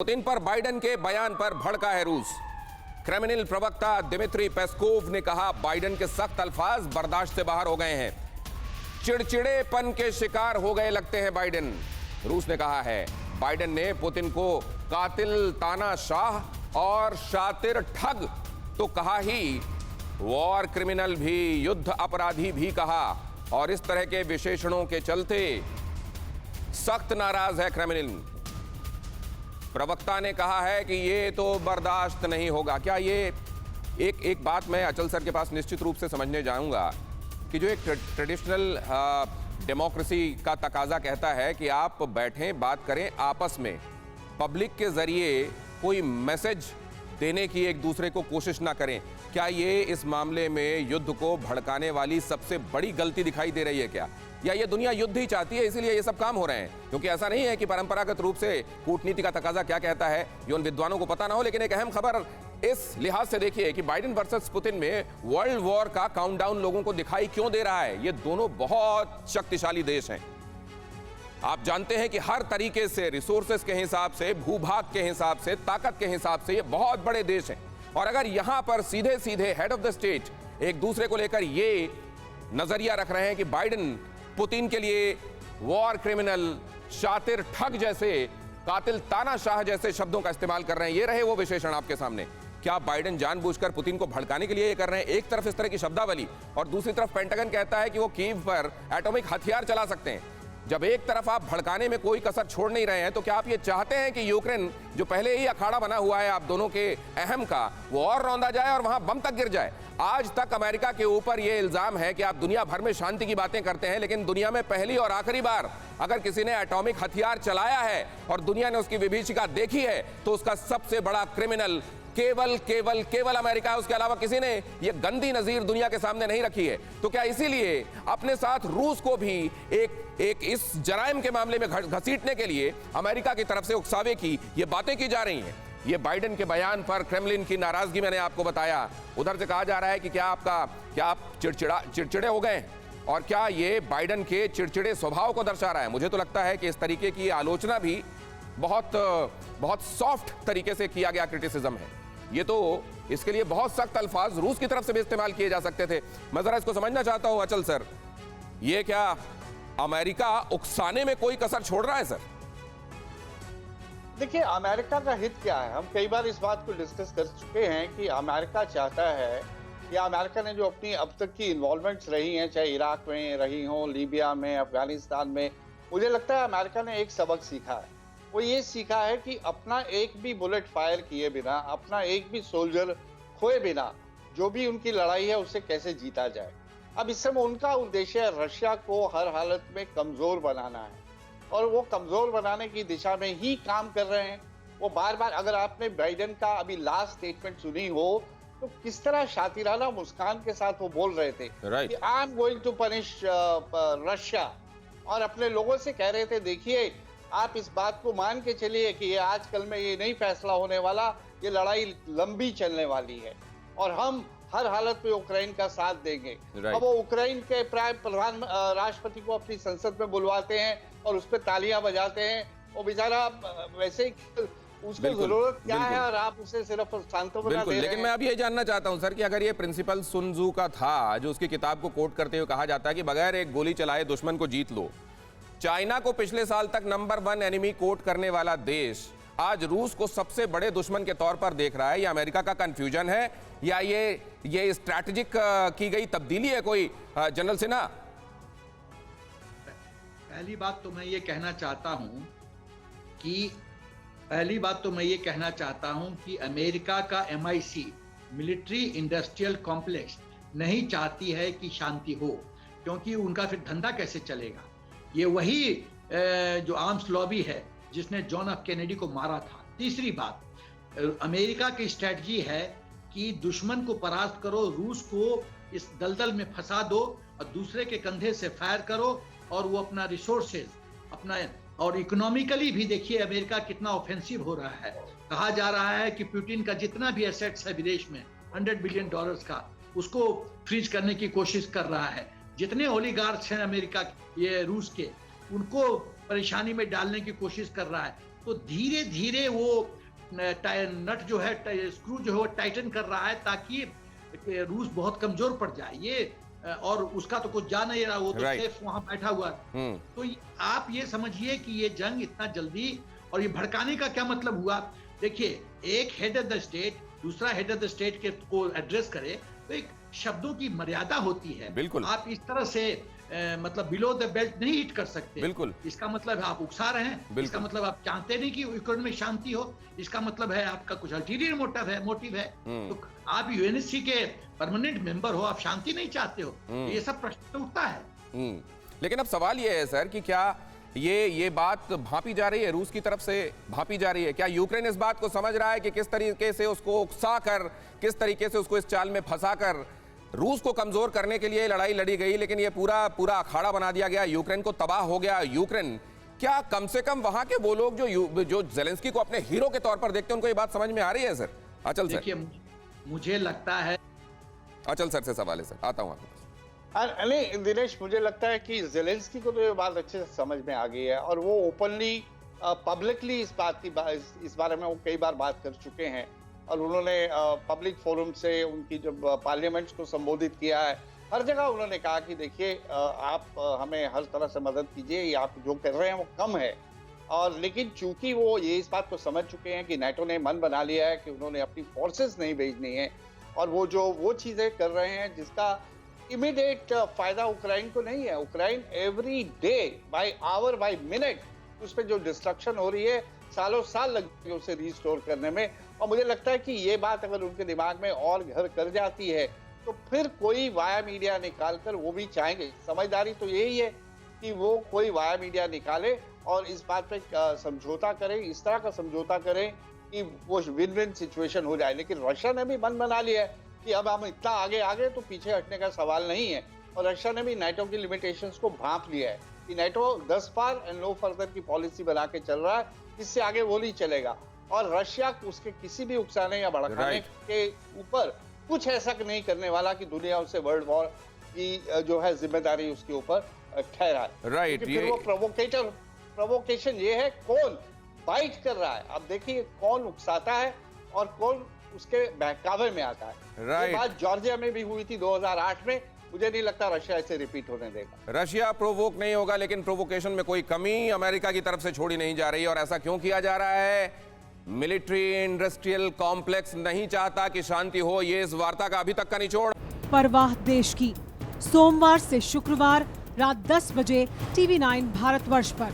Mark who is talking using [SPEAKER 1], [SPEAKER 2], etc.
[SPEAKER 1] Putin पर Biden के बयान पर भड़का है रूस। क्रेमलिन प्रवक्ता दिमित्री पेस्कोव ने कहा बाइडेन के सख्त अल्फाज बर्दाश्त से बाहर हो गए हैं। चिड़चिड़ेपन के शिकार हो गए लगते हैं बाइडेन। रूस ने कहा है बाइडेन ने पुतिन को कातिल तानाशाह और शातिर ठग तो कहा ही, वॉर क्रिमिनल भी, युद्ध अपराधी भी कहा, और इस तरह के विशेषणों के चलते सख्त नाराज है क्रेमलिन। प्रवक्ता ने कहा है कि ये तो बर्दाश्त नहीं होगा। क्या ये एक बात मैं अचल सर के पास निश्चित रूप से समझने जाऊंगा कि जो एक ट्रेडिशनल डेमोक्रेसी का तकाजा कहता है कि आप बैठें, बात करें आपस में, पब्लिक के जरिए कोई मैसेज देने की एक दूसरे को कोशिश ना करें, क्या ये इस मामले में युद्ध को भड़काने वाली सबसे बड़ी गलती दिखाई दे रही है क्या? या ये दुनिया युद्ध ही चाहती है इसीलिए ये सब काम हो रहे हैं? क्योंकि ऐसा नहीं है कि परंपरागत रूप से कूटनीति का तकाजा क्या कहता है ये उन विद्वानों को पता ना हो, लेकिन एक अहम खबर इस लिहाज से देखिए कि बाइडेन वर्सेस पुतिन में वर्ल्ड वॉर का काउंटडाउन लोगों को दिखाई क्यों दे रहा है। ये दोनों बहुत शक्तिशाली देश हैं। आप जानते हैं कि हर तरीके से, रिसोर्सेस के हिसाब से, भूभाग के हिसाब से, ताकत के हिसाब से ये बहुत बड़े देश हैं। और अगर यहां पर सीधे सीधे हेड ऑफ द स्टेट एक दूसरे को लेकर ये नजरिया रख रहे हैं कि बाइडेन पुतिन के लिए वॉर क्रिमिनल, शातिर ठग जैसे, कातिल तानाशाह जैसे शब्दों का इस्तेमाल कर रहे हैं, ये रहे वो विशेषण आपके सामने। क्या बाइडेन जानबूझकर पुतिन को भड़काने के लिए ये कर रहे हैं? एक तरफ इस तरह की शब्दावली और दूसरी तरफ पेंटागन कहता है कि वो कीव पर एटॉमिक हथियार चला सकते हैं। जब एक तरफ आप भड़काने में कोई कसर छोड़ नहीं रहे हैं, तो क्या आप ये चाहते हैं कि यूक्रेन, जो पहले ही अखाड़ा बना हुआ है आप दोनों के अहम का, वो और रौंदा जाए और वहां बम तक गिर जाए? आज तक अमेरिका के ऊपर ये इल्जाम है कि आप दुनिया भर में शांति की बातें करते हैं, लेकिन दुनिया में पहली और आखिरी बार अगर किसी ने एटॉमिक हथियार चलाया है और दुनिया ने उसकी विभीषिका देखी है, तो उसका सबसे बड़ा क्रिमिनल केवल केवल केवल अमेरिका है। उसके अलावा किसी ने ये गंदी नजीर दुनिया के सामने नहीं रखी है। तो क्या इसीलिए अपने साथ रूस को भी एक इस जराइम के मामले में घसीटने के लिए अमेरिका की तरफ से उकसावे की ये बातें की जा रही हैं? ये बाइडेन के बयान पर क्रेमलिन की नाराजगी मैंने आपको बताया। उधर से कहा जा रहा है कि क्या आप चिड़चिड़े हो गए, और क्या ये बाइडेन के चिड़चिड़े स्वभाव को दर्शा रहा है? मुझे तो लगता है कि इस तरीके की आलोचना भी बहुत सॉफ्ट तरीके से किया गया क्रिटिसिज्म है। ये तो इसके लिए बहुत सख्त अल्फाज रूस की तरफ से भी इस्तेमाल किए जा सकते थे। मैं जरा इसको समझना चाहता हूं अचल सर, ये क्या अमेरिका उकसाने में कोई कसर छोड़ रहा है सर?
[SPEAKER 2] देखिए, अमेरिका का हित क्या है, हम कई बार इस बात को डिस्कस कर चुके हैं कि अमेरिका चाहता है, या अमेरिका ने जो अपनी अब तक की इन्वॉल्वमेंट्स रही हैं, चाहे इराक में रही हो, लीबिया में, अफगानिस्तान में, मुझे लगता है अमेरिका ने एक सबक सीखा है। वो ये सीखा है कि अपना एक भी बुलेट फायर किए बिना, अपना एक भी सोल्जर खोए बिना जो भी उनकी लड़ाई है उससे कैसे जीता जाए। अब इस समय उनका उद्देश्य रशिया को हर हालत में कमजोर बनाना है, और वो कमजोर बनाने की दिशा में ही काम कर रहे हैं। वो बार बार, अगर आपने बाइडेन का अभी लास्ट स्टेटमेंट सुनी हो, तो किस तरह शातिराना मुस्कान के साथ वो बोल रहे थे कि I am going to punish Russia, और अपने लोगों से कह रहे थे देखिए आप इस बात को मान के चलिए कि ये आजकल में ये नहीं फैसला होने वाला, ये लड़ाई लंबी चलने वाली है, और हम हर हालत में यूक्रेन का साथ देंगे। अब वो यूक्रेन के प्रधान राष्ट्रपति को अपनी संसद में बुलवाते हैं और उस पर तालियां बजाते हैं। वो बेचारा वैसे ही, उसको जरूरत क्या है, और आप उसे सिर्फ सांत्वना दे रहे हैं।
[SPEAKER 1] लेकिन मैं अब ये जानना चाहता हूं सर कि अगर ये प्रिंसिपल सुन त्सू का था, जो उसकी किताब को कोट करते हुए कहा जाता है कि बगैर एक गोली चलाए दुश्मन को जीत लो, चाइना को पिछले साल तक नंबर 1 एनिमी कोट करने वाला देश आज रूस को सबसे बड़े दुश्मन के तौर पर देख रहा है। ये अमेरिका का कंफ्यूजन है या ये स्ट्रैटेजिक की गई तब्दीली है कोई, जनरल सिन्हा?
[SPEAKER 3] पहली बात तो मैं ये कहना चाहता हूं कि अमेरिका का MIC, मिलिट्री इंडस्ट्रियल कॉम्प्लेक्स, नहीं चाहती है कि शांति हो, क्योंकि उनका फिर धंधा कैसे चलेगा। ये वही जो आर्म्स लॉबी है जिसने जॉन एफ कैनेडी को मारा था। तीसरी बात, अमेरिका की स्ट्रेटजी है कि दुश्मन को परास्त करो, रूस को इस दलदल में फंसा दो और दूसरे के कंधे से फायर करो, और वो अपना रिसोर्सेज, अपना, और इकोनॉमिकली भी देखिए अमेरिका कितना ऑफेंसिव हो रहा है। कहा जा रहा है कि पुतिन का जितना भी एसेट्स है विदेश में, $100 बिलियन का, उसको फ्रीज करने की कोशिश कर रहा है। जितने ओलिगार्क्स हैं अमेरिका, ये रूस के, उनको परेशानी में डालने की कोशिश कर रहा है। तो धीरे धीरे वो नट जो है, स्क्रू जो है वो टाइटन कर रहा है ताकि रूस बहुत कमजोर पड़ जाए। ये और उसका तो कुछ जा नहीं रहा, वो तो सेफ वहां बैठा हुआ है। तो आप ये समझिए कि ये जंग इतना जल्दी, और ये भड़काने का क्या मतलब हुआ? देखिए, एक हेड ऑफ द स्टेट दूसरा हेड ऑफ द स्टेट के को एड्रेस करे तो एक शब्दों की मर्यादा होती है।
[SPEAKER 1] बिल्कुल।
[SPEAKER 3] आप इस तरह से मतलब बिलो द बेल्ट नहीं हिट कर सकते।
[SPEAKER 1] बिल्कुल।
[SPEAKER 3] इसका मतलब आप उकसा रहे हैं, इसका मतलब आप चाहते नहीं कि यूक्रेन में शांति हो, इसका मतलब है आपका कुछ अल्टीरियर मोटिव है। तो आप यूएनएससी के परमानेंट मेंबर हो, आप शांति नहीं चाहते हो, ये सब प्रश्न उठता है।
[SPEAKER 1] लेकिन अब सवाल ये है सर कि क्या ये बात भांपी जा रही है, रूस की तरफ से भांपी जा रही है? क्या यूक्रेन इस बात को समझ रहा है कि किस तरीके से उसको उकसा कर, किस तरीके से उसको इस चाल में फंसा कर रूस को कमजोर करने के लिए लड़ाई लड़ी गई, लेकिन ये पूरा अखाड़ा बना दिया गया, यूक्रेन को तबाह हो गया यूक्रेन? क्या कम से कम वहां के वो लोग जो जेलेंस्की को अपने हीरो के तौर पर देखते हैं, उनको ये बात समझ में आ रही है सर? अचल सर,
[SPEAKER 3] देखिए, मुझे लगता है,
[SPEAKER 1] अचल सर से सवाल है सर, आता हूं आपके पास।
[SPEAKER 2] नहीं दिनेश, मुझे लगता है कि जेलेंस्की को तो ये बात अच्छे से समझ में आ गई है, और वो ओपनली पब्लिकली इस बारे में वो कई बार बात कर चुके हैं, और उन्होंने पब्लिक फोरम से उनकी जब पार्लियामेंट को संबोधित किया है, हर जगह उन्होंने कहा कि देखिए आप हमें हर तरह से मदद कीजिए, ये आप जो कर रहे हैं वो कम है। और लेकिन चूंकि वो ये इस बात को समझ चुके हैं कि नाटो ने मन बना लिया है कि उन्होंने अपनी फोर्सेस नहीं भेजनी है, और वो चीजें कर रहे हैं जिसका इमीडिएट फायदा उक्राइन को नहीं है। Ukraine every day by hour by minute उस पर जो डिस्ट्रक्शन हो रही है, सालों साल लगेंगे उसे रिस्टोर करने में। और मुझे लगता है कि ये बात अगर उनके दिमाग में और घर कर जाती है तो फिर कोई वाया मीडिया निकालकर, वो भी चाहेंगे, समझदारी तो यही है कि वो कोई वाया मीडिया निकाले और इस बात पे समझौता करें, इस तरह का समझौता करें कि वो विन विन सिचुएशन हो जाए। लेकिन रशिया ने भी मन बना लिया है कि अब हम इतना आगे तो पीछे हटने का सवाल नहीं है, और रशिया ने भी नाटो की लिमिटेशंस को भांप लिया है कि नाटो 10 पार एंड नो फर्दर की पॉलिसी बना के चल रहा है, इससे आगे वो नहीं चलेगा। और रशिया उसके किसी भी उकसाने या भड़काने के ऊपर कुछ ऐसा नहीं करने वाला कि दुनिया उससे वर्ल्ड वॉर की जो है जिम्मेदारी उसके ऊपर ठहराए।
[SPEAKER 1] राइट,
[SPEAKER 2] फिर वो प्रोवोकेशन ये है कौन बाइट कर रहा है। अब देखिए कौन उकसाता है और कौन उसके बहकावे में आता है।
[SPEAKER 1] राइट,
[SPEAKER 2] ये बात जॉर्जिया में भी हुई थी 2008 में, मुझे नहीं लगता रशिया इसे रिपीट होने देगा।
[SPEAKER 1] रशिया प्रोवोक नहीं होगा, लेकिन प्रोवोकेशन में कोई कमी अमेरिका की तरफ से छोड़ी नहीं जा रही। और ऐसा क्यों किया जा रहा है? मिलिट्री इंडस्ट्रियल कॉम्प्लेक्स नहीं चाहता कि शांति हो, ये इस वार्ता का अभी तक का निचोड़।
[SPEAKER 4] परवाह देश की, सोमवार से शुक्रवार रात 10 बजे TV9 भारतवर्ष पर।